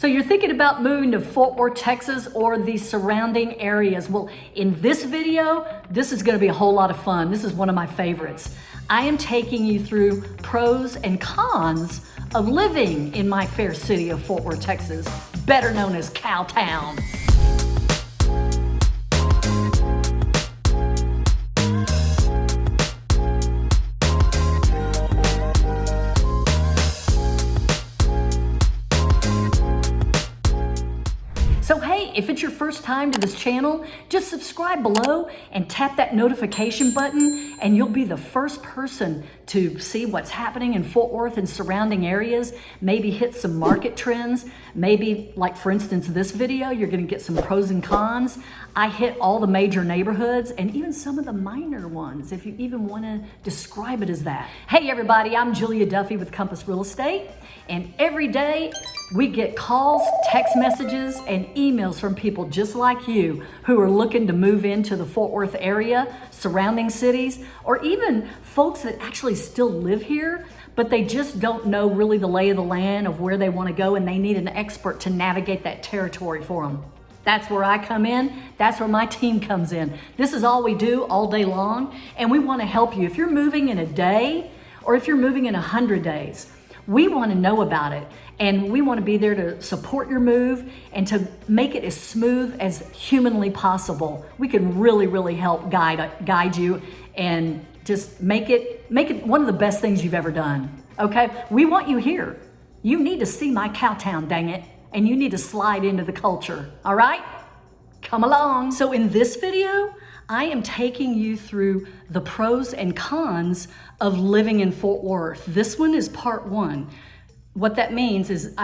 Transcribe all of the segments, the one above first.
So you're thinking about moving to Fort Worth, Texas or the surrounding areas. Well, in this video, this is gonna be a whole lot of fun. This is one of my favorites. I am taking you through pros and cons of living in my fair city of Fort Worth, Texas, better known as Cowtown. So hey, if it's your first time to this channel, just subscribe below and tap that notification button and you'll be the first person to see what's happening in Fort Worth and surrounding areas, maybe hit some market trends, maybe like for instance this video, you're gonna get some pros and cons. I hit all the major neighborhoods and even some of the minor ones, if you even wanna describe it as that. Hey everybody, I'm Julia Duffy with Compass Real Estate, and every day we get calls, text messages, and emails from people just like you who are looking to move into the Fort Worth area, surrounding cities, or even folks that actually still live here, but they just don't know really the lay of the land of where they want to go, and they need an expert to navigate that territory for them. That's where I come in. That's where my team comes in. This is all we do all day long, and we want to help you. If you're moving in a day, or if you're moving in 100 days, we want to know about it, and we want to be there to support your move and to make it as smooth as humanly possible. We can really help guide you and just make it one of the best things you've ever done. Okay, we want you here. You need to see my Cowtown, dang it, and you need to slide into the culture. All right, come along. So in this video, I am taking you through the pros and cons of living in Fort Worth. This one is part one. What that means is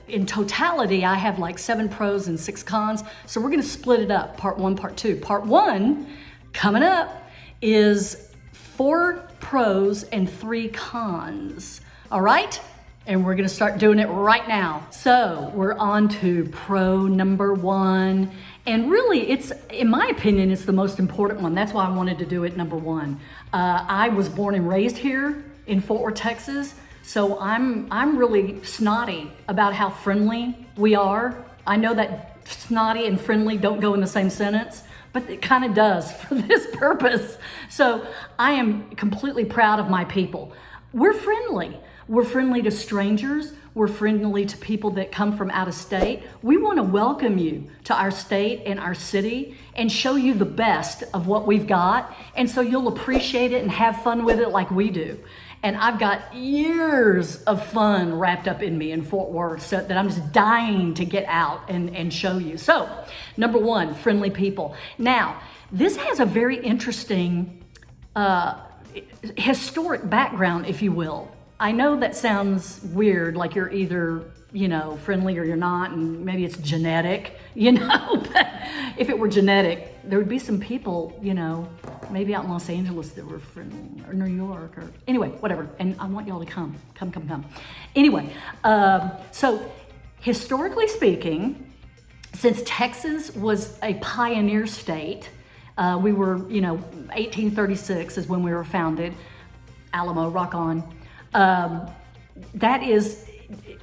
in totality, I have like 7 pros and 6 cons. So we're gonna split it up, part one, part two. Part one, coming up, is 4 pros and 3 cons, all right? And we're gonna start doing it right now. So we're on to pro number 1. And really, it's, in my opinion, it's the most important one. That's why I wanted to do it number 1. I was born and raised here in Fort Worth, Texas. So I'm really snotty about how friendly we are. I know that snotty and friendly don't go in the same sentence, but it kind of does for this purpose. So I am completely proud of my people. We're friendly. We're friendly to strangers. We're friendly to people that come from out of state. We want to welcome you to our state and our city and show you the best of what we've got. And so you'll appreciate it and have fun with it like we do. And I've got years of fun wrapped up in me in Fort Worth, so that I'm just dying to get out and show you. So, number 1, friendly people. Now, this has a very interesting historic background, if you will. I know that sounds weird, like you're either, friendly or you're not, and maybe it's genetic, but if it were genetic, there would be some people, maybe out in Los Angeles that were friendly, or New York, or anyway, whatever. And I want y'all to come. Anyway, so historically speaking, since Texas was a pioneer state, we were, 1836 is when we were founded, Alamo, rock on. That is,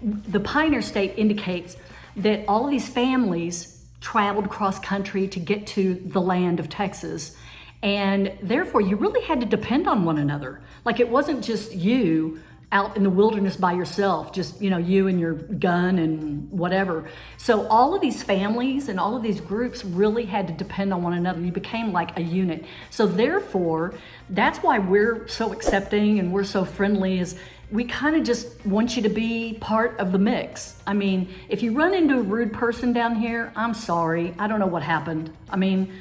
the pioneer state indicates that all of these families traveled cross country to get to the land of Texas. And therefore you really had to depend on one another. Like it wasn't just you out in the wilderness by yourself, just, you and your gun and whatever. So all of these families and all of these groups really had to depend on one another. You became like a unit. So therefore, that's why we're so accepting and we're so friendly, is we kind of just want you to be part of the mix. I mean, if you run into a rude person down here, I'm sorry. I don't know what happened. I mean,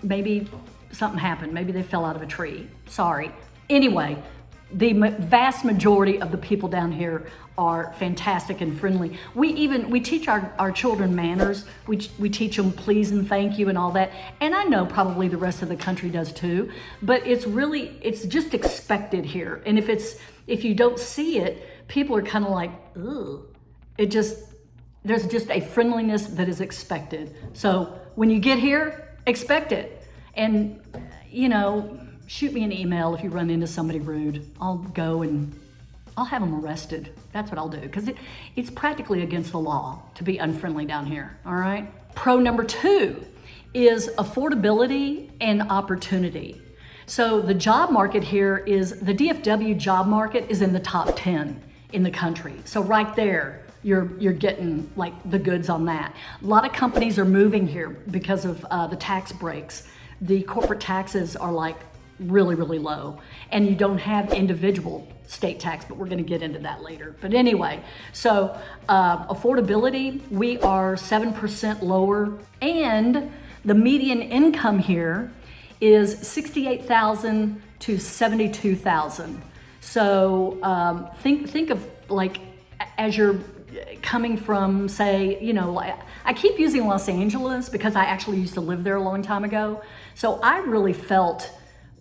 maybe something happened. Maybe they fell out of a tree. Sorry. Anyway, the vast majority of the people down here are fantastic and friendly. We teach our children manners. We teach them please and thank you and all that. And I know probably the rest of the country does too, but it's just expected here. And if you don't see it, people are kind of like, ugh. There's just a friendliness that is expected. So when you get here, expect it. And shoot me an email if you run into somebody rude. I'll go and I'll have them arrested. That's what I'll do, because it's practically against the law to be unfriendly down here, all right? Pro number 2 is affordability and opportunity. So the job market here is, the DFW job market is in the top 10 in the country. So right there, you're getting like the goods on that. A lot of companies are moving here because of the tax breaks. The corporate taxes are like really, really low, and you don't have individual state tax, but we're going to get into that later. But anyway, so affordability, we are 7% lower, and the median income here is $68,000 to $72,000. So think of like, as you're coming from, say, you know, I keep using Los Angeles because I actually used to live there a long time ago. So I really felt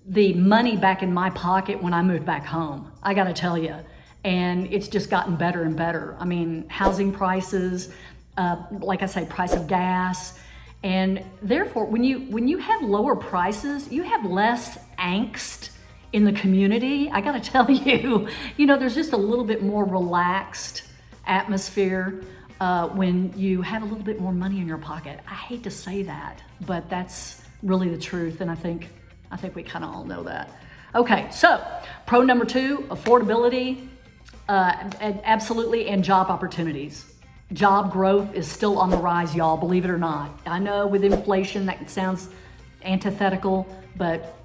the money back in my pocket when I moved back home, I gotta tell you. And it's just gotten better and better. I mean, housing prices, like I say, price of gas. And therefore, when you have lower prices, you have less angst in the community. I gotta tell you, you know, there's just a little bit more relaxed atmosphere when you have a little bit more money in your pocket. I hate to say that, but that's really the truth, and I think we kind of all know that. Okay, so pro number 2, affordability, absolutely, and job opportunities. Job growth is still on the rise, y'all, believe it or not. I know with inflation that sounds antithetical, but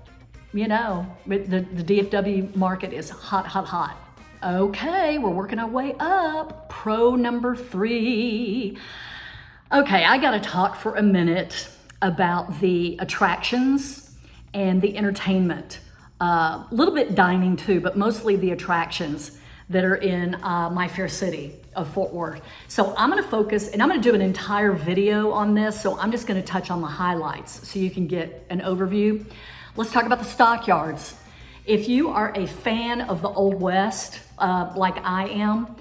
you know, the DFW market is hot, hot, hot. Okay, we're working our way up. Pro number 3. Okay, I gotta talk for a minute about the attractions and the entertainment. A little bit dining too, but mostly the attractions that are in my fair city of Fort Worth. So I'm gonna focus, and I'm gonna do an entire video on this, so I'm just gonna touch on the highlights so you can get an overview. Let's talk about the Stockyards. If you are a fan of the Old West, like I am,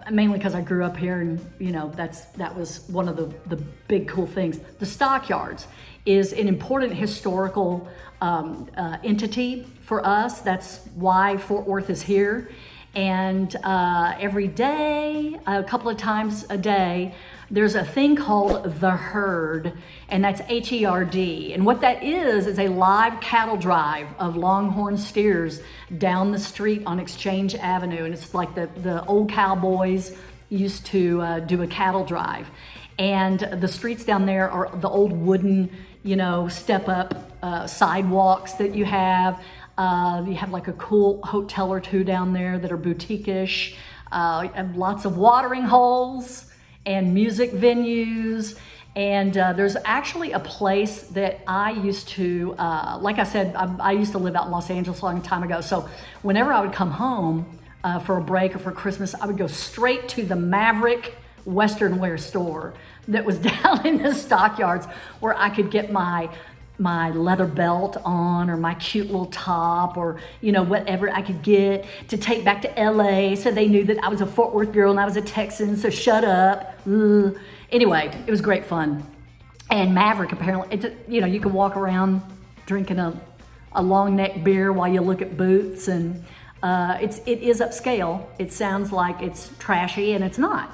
mainly because I grew up here, and you know that was one of the big cool things. The Stockyards is an important historical entity for us. That's why Fort Worth is here. And every day, a couple of times a day, there's a thing called the herd, and that's H-E-R-D. And what that is a live cattle drive of longhorn steers down the street on Exchange Avenue. And it's like the old cowboys used to do a cattle drive. And the streets down there are the old wooden, you know, step up sidewalks that you have. You have like a cool hotel or two down there that are boutique-ish, and lots of watering holes and music venues. And there's actually a place that I used to, like I said, I used to live out in Los Angeles a long time ago. So whenever I would come home for a break or for Christmas, I would go straight to the Maverick Western wear store that was down in the Stockyards, where I could get my leather belt on, or my cute little top, or you know, whatever I could get to take back to LA, so they knew that I was a Fort Worth girl and I was a Texan, so shut up. Ugh. Anyway, it was great fun. And Maverick, apparently, it's you know, you can walk around drinking a long neck beer while you look at boots, and it is upscale. It sounds like it's trashy, and it's not.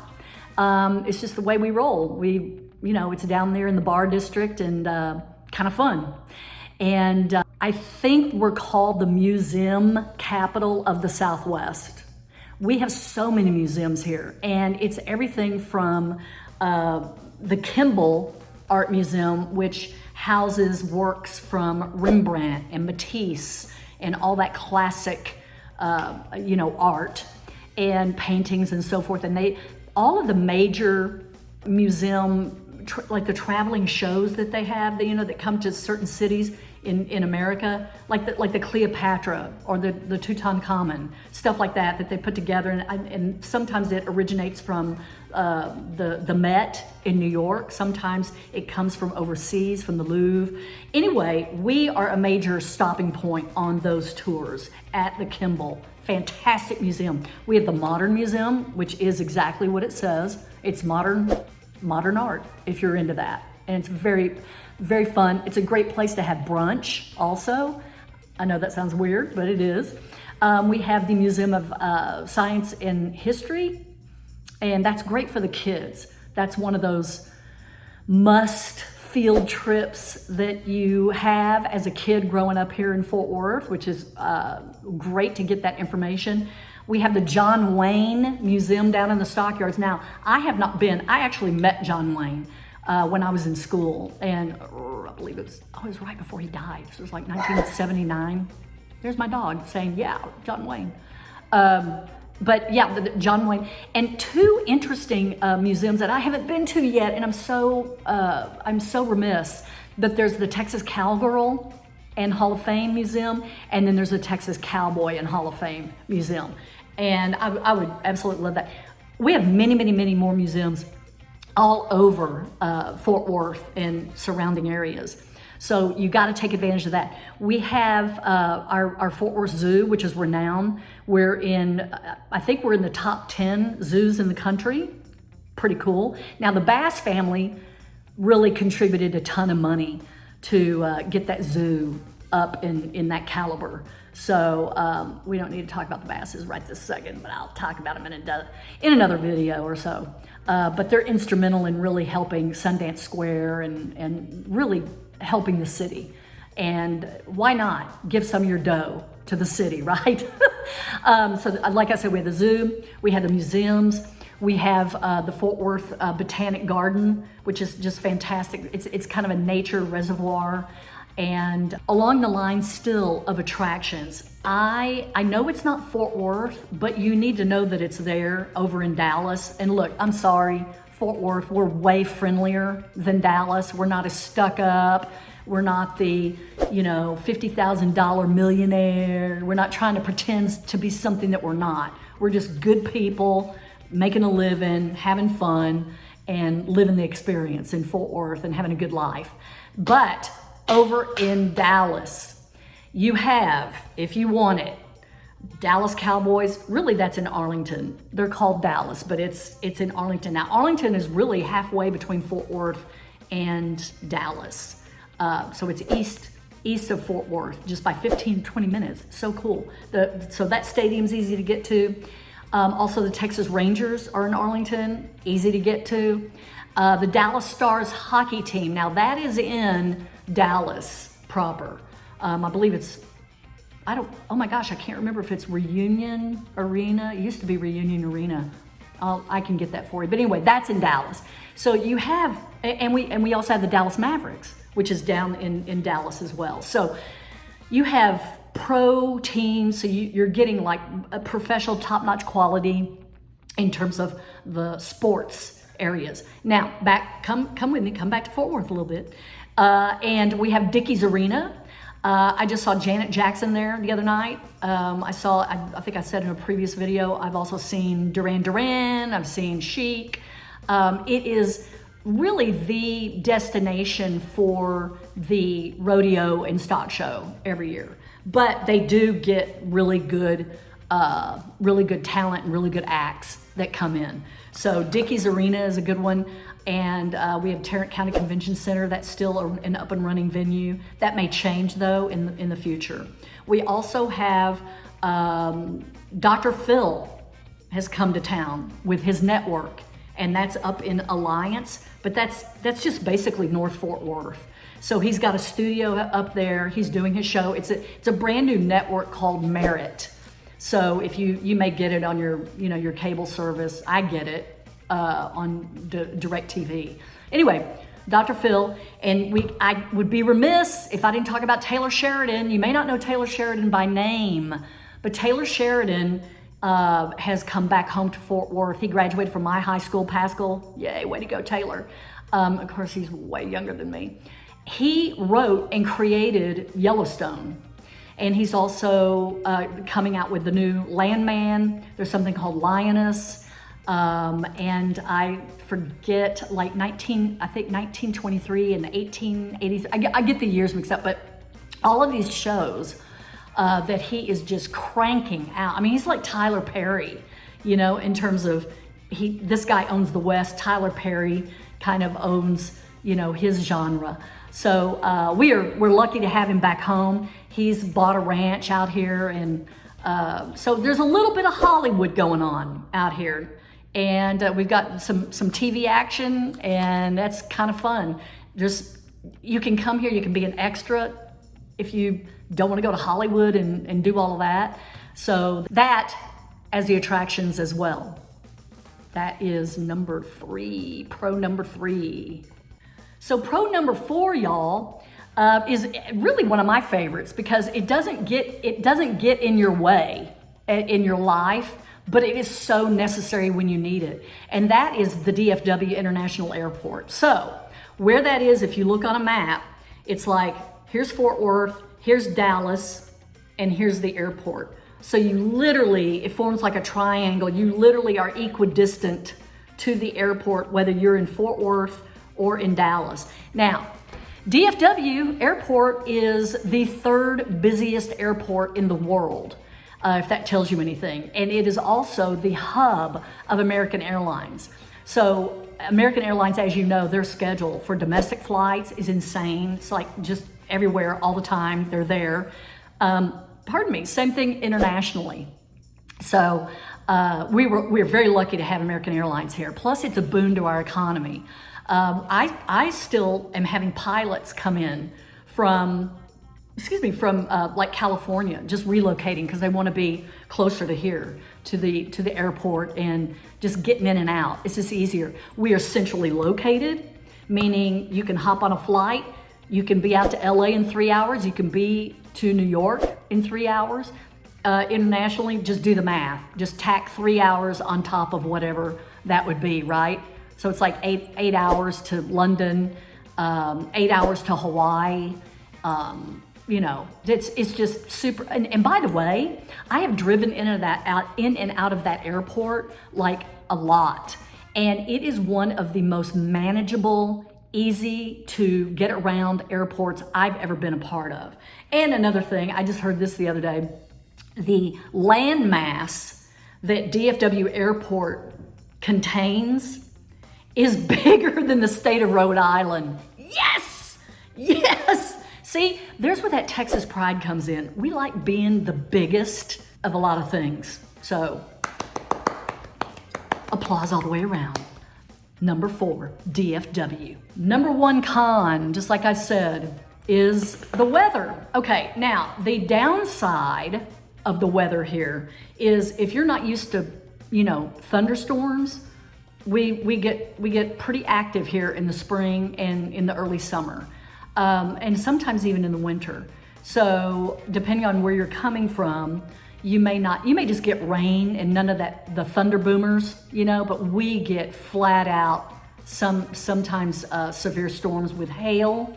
It's just the way we roll. You know, it's down there in the bar district, and kind of fun. And I think we're called the museum capital of the Southwest. We have so many museums here, and it's everything from the Kimball Art Museum, which houses works from Rembrandt and Matisse and all that classic you know, art and paintings and so forth. And all of the major museum, like the traveling shows that they have, you know, that come to certain cities in America, like the Cleopatra or the Tutankhamun, stuff like that they put together, and sometimes it originates from the Met in New York. Sometimes it comes from overseas, from the Louvre. Anyway, we are a major stopping point on those tours at the Kimball. Fantastic museum. We have the Modern Museum, which is exactly what it says. It's modern art, if you're into that. And it's very, very fun. It's a great place to have brunch also. I know that sounds weird, but it is. We have the Museum of Science and History, and that's great for the kids. That's one of those must field trips that you have as a kid growing up here in Fort Worth, which is great to get that information. We have the John Wayne Museum down in the Stockyards. Now, I have not been. I actually met John Wayne when I was in school, and I believe it was right before he died. So it was like 1979. There's my dog saying, yeah, John Wayne. But yeah, John Wayne. And two interesting museums that I haven't been to yet, and I'm so remiss, that there's the Texas Cowgirl and Hall of Fame Museum, and then there's the Texas Cowboy and Hall of Fame Museum. And I would absolutely love that. We have many, many, many more museums all over Fort Worth and surrounding areas. So you got to take advantage of that. We have our Fort Worth Zoo, which is renowned. I think we're in the top 10 zoos in the country. Pretty cool. Now the Bass family really contributed a ton of money to get that zoo up in that caliber. So we don't need to talk about the Basses right this second, but I'll talk about them in another video or so. But they're instrumental in really helping Sundance Square and really helping the city. And why not give some of your dough to the city, right? So like I said, we have the zoo, we have the museums, we have the Fort Worth Botanic Garden, which is just fantastic. It's kind of a nature reservoir. And along the line still of attractions, I know it's not Fort Worth, but you need to know that it's there over in Dallas. And look, I'm sorry, Fort Worth, we're way friendlier than Dallas. We're not as stuck up. We're not the, $50,000 millionaire. We're not trying to pretend to be something that we're not. We're just good people making a living, having fun, and living the experience in Fort Worth and having a good life. But over in Dallas, you have, if you want it, Dallas Cowboys. Really, that's in Arlington. They're called Dallas, but it's in Arlington. Now, Arlington is really halfway between Fort Worth and Dallas. So it's east of Fort Worth, just by 15, 20 minutes. So cool. So that stadium's easy to get to. Also, the Texas Rangers are in Arlington, easy to get to. The Dallas Stars hockey team. Now, that is in Dallas proper. I believe it's, oh my gosh, I can't remember if it's Reunion Arena. It used to be Reunion Arena. I can get that for you. But anyway, that's in Dallas. So you have, and we also have the Dallas Mavericks, which is down in Dallas as well. So you have pro teams, so you're getting like a professional top-notch quality in terms of the sports areas. Now, come with me, come back to Fort Worth a little bit. And we have Dickies Arena. I just saw Janet Jackson there the other night. I think I said in a previous video, I've also seen Duran Duran, I've seen Chic. It is really the destination for the rodeo and stock show every year. But they do get really good talent and really good acts that come in. So Dickies Arena is a good one. And we have Tarrant County Convention Center. That's still an up and running venue. That may change though in the future. We also have Dr. Phil has come to town with his network, and that's up in Alliance, but that's just basically North Fort Worth. So he's got a studio up there. He's doing his show. It's a brand new network called Merit. So if you may get it on your cable service, I get it. On DirecTV. Anyway, Dr. Phil, and I would be remiss if I didn't talk about Taylor Sheridan. You may not know Taylor Sheridan by name, but Taylor Sheridan has come back home to Fort Worth. He graduated from my high school, Pascal. Yay, way to go, Taylor. Of course, he's way younger than me. He wrote and created Yellowstone. And he's also coming out with the new Landman. There's something called Lioness. And I forget, like 1923 and 1880s. I get the years mixed up, but all of these shows that he is just cranking out. I mean, he's like Tyler Perry, in terms of this guy owns the West. Tyler Perry kind of owns, his genre. So we're lucky to have him back home. He's bought a ranch out here, and So there's a little bit of Hollywood going on out here. And we've got some TV action, and that's kind of fun. You can come here, you can be an extra if you don't want to go to Hollywood and do all of that. So that as the attractions as well. That is number 3, pro number 3. So pro number 4, y'all, is really one of my favorites because it doesn't get in your way in your life, but it is so necessary when you need it. And that is the DFW International Airport. So where that is, if you look on a map, it's like, here's Fort Worth, here's Dallas, and here's the airport. So you literally, it forms like a triangle. You literally are equidistant to the airport, whether you're in Fort Worth or in Dallas. Now, DFW Airport is the 3rd busiest airport in the world, if that tells you anything. And it is also the hub of American Airlines. So American Airlines, as you know, their schedule for domestic flights is insane. It's like just everywhere all the time, they're there. Same thing internationally. So we're very lucky to have American Airlines here. Plus, it's a boon to our economy. I still am having pilots come in from like California, just relocating because they want to be closer to here, to the airport, and just getting in and out. It's just easier. We are centrally located, meaning you can hop on a flight. You can be out to LA in 3 hours. You can be to New York in 3 hours. Internationally, just do the math. Just tack 3 hours on top of whatever that would be, right? So it's like eight hours to London, 8 hours to Hawaii. It's just super. And by the way, I have driven in and out of that airport like a lot, and it is one of the most manageable, easy to get around airports I've ever been a part of. And another thing, I just heard this the other day, the landmass that DFW Airport contains is bigger than the state of Rhode Island. Yes! See, there's where that Texas pride comes in. We like being the biggest of a lot of things. So, applause all the way around. Number 4, DFW. Number 1 con, just like I said, is the weather. Okay, now the downside of the weather here is if you're not used to, thunderstorms, we get pretty active here in the spring and in the early summer, and sometimes even in the winter. So depending on where you're coming from, you may just get rain and none of that, the thunder boomers, but we get flat out sometimes severe storms with hail.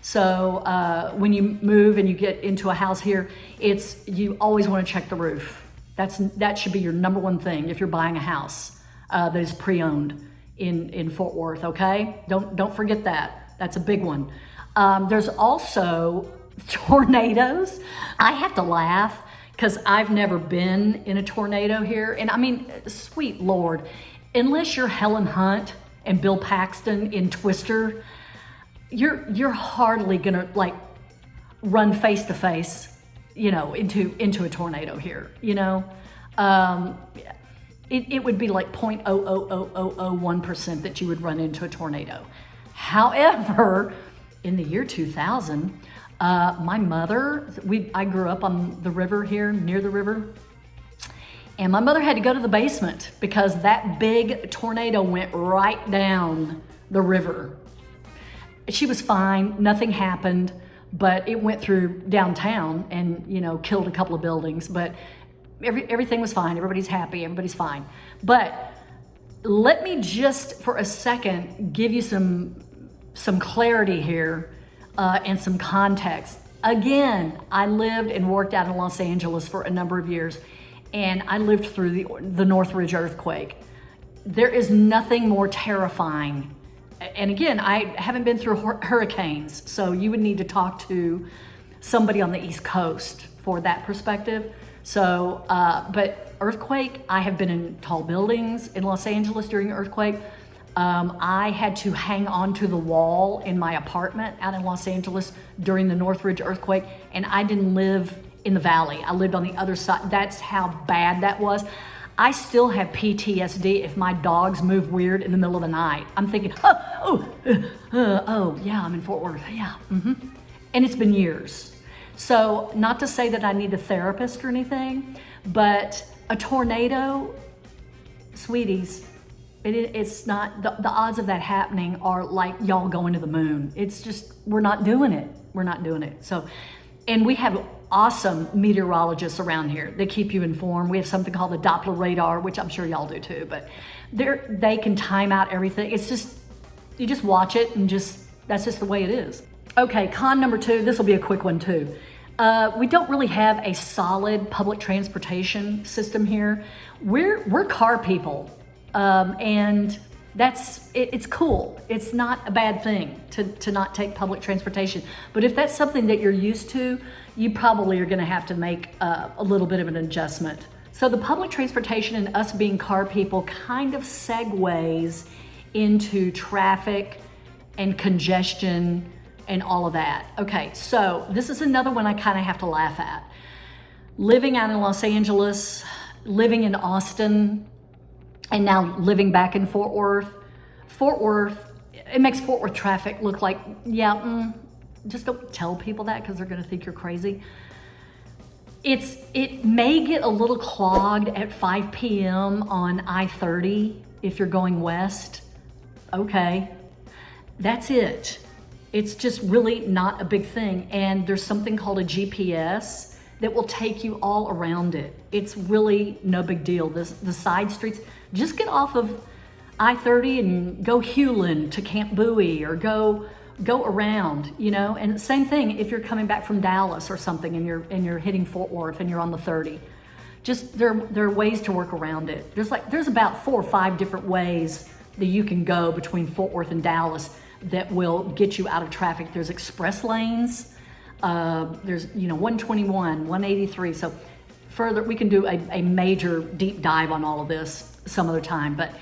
So when you move and you get into a house here, you always want to check the roof. That should be your number 1 thing if you're buying a house that is pre-owned in Fort Worth. Okay, don't forget that. That's a big one. There's also tornadoes. I have to laugh because I've never been in a tornado here, and I mean, sweet Lord, unless you're Helen Hunt and Bill Paxton in Twister, you're hardly gonna like run face to face, into a tornado here. It would be like 0.00001% that you would run into a tornado. However, in the year 2000, my mother, I grew up on the river here, near the river, and my mother had to go to the basement because that big tornado went right down the river. She was fine, nothing happened, but it went through downtown and, killed a couple of buildings, but everything was fine. Everybody's happy, everybody's fine. But let me just for a second give you some clarity here and some context. Again, I lived and worked out in Los Angeles for a number of years, and I lived through the Northridge earthquake. There is nothing more terrifying. And again, I haven't been through hurricanes, so you would need to talk to somebody on the East Coast for that perspective. So, but earthquake, I have been in tall buildings in Los Angeles during the earthquake. I had to hang onto the wall in my apartment out in Los Angeles during the Northridge earthquake, and I didn't live in the valley. I lived on the other side. That's how bad that was. I still have PTSD if my dogs move weird in the middle of the night. I'm thinking, oh, yeah, I'm in Fort Worth. Yeah, And it's been years. So not to say that I need a therapist or anything, but a tornado, sweeties, it's not, the odds of that happening are like y'all going to the moon. It's just, we're not doing it. We're not doing it. So, and we have awesome meteorologists around here. They keep you informed. We have something called the Doppler radar, which I'm sure y'all do too, but they can time out everything. It's just, you just watch it and that's just the way it is. Okay, con number 2, this will be a quick one too. We don't really have a solid public transportation system here. We're car people, and it's cool. It's not a bad thing to not take public transportation. But if that's something that you're used to, you probably are gonna have to make a little bit of an adjustment. So the public transportation and us being car people kind of segues into traffic and congestion and all of that. Okay, so this is another one I kind of have to laugh at. Living out in Los Angeles, living in Austin, and now living back in Fort Worth. Fort Worth, it makes Fort Worth traffic look like, just don't tell people that because they're gonna think you're crazy. It may get a little clogged at 5 p.m. on I-30 if you're going west. Okay, that's it. It's just really not a big thing. And there's something called a GPS that will take you all around it. It's really no big deal. The side streets, just get off of I-30 and go Hewlin to Camp Bowie or go around, and same thing if you're coming back from Dallas or something and you're hitting Fort Worth and you're on the 30. Just there are ways to work around it. There's about 4 or 5 different ways that you can go between Fort Worth and Dallas that will get you out of traffic. There's express lanes, there's 121, 183. So further, we can do a major deep dive on all of this some other time. But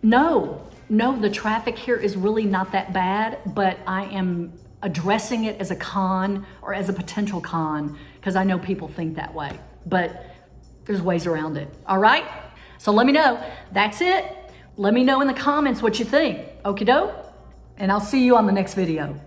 no, the traffic here is really not that bad, but I am addressing it as a con or as a potential con because I know people think that way, but there's ways around it. All right, so let me know. That's it. Let me know in the comments what you think. Okie doke. And I'll see you on the next video.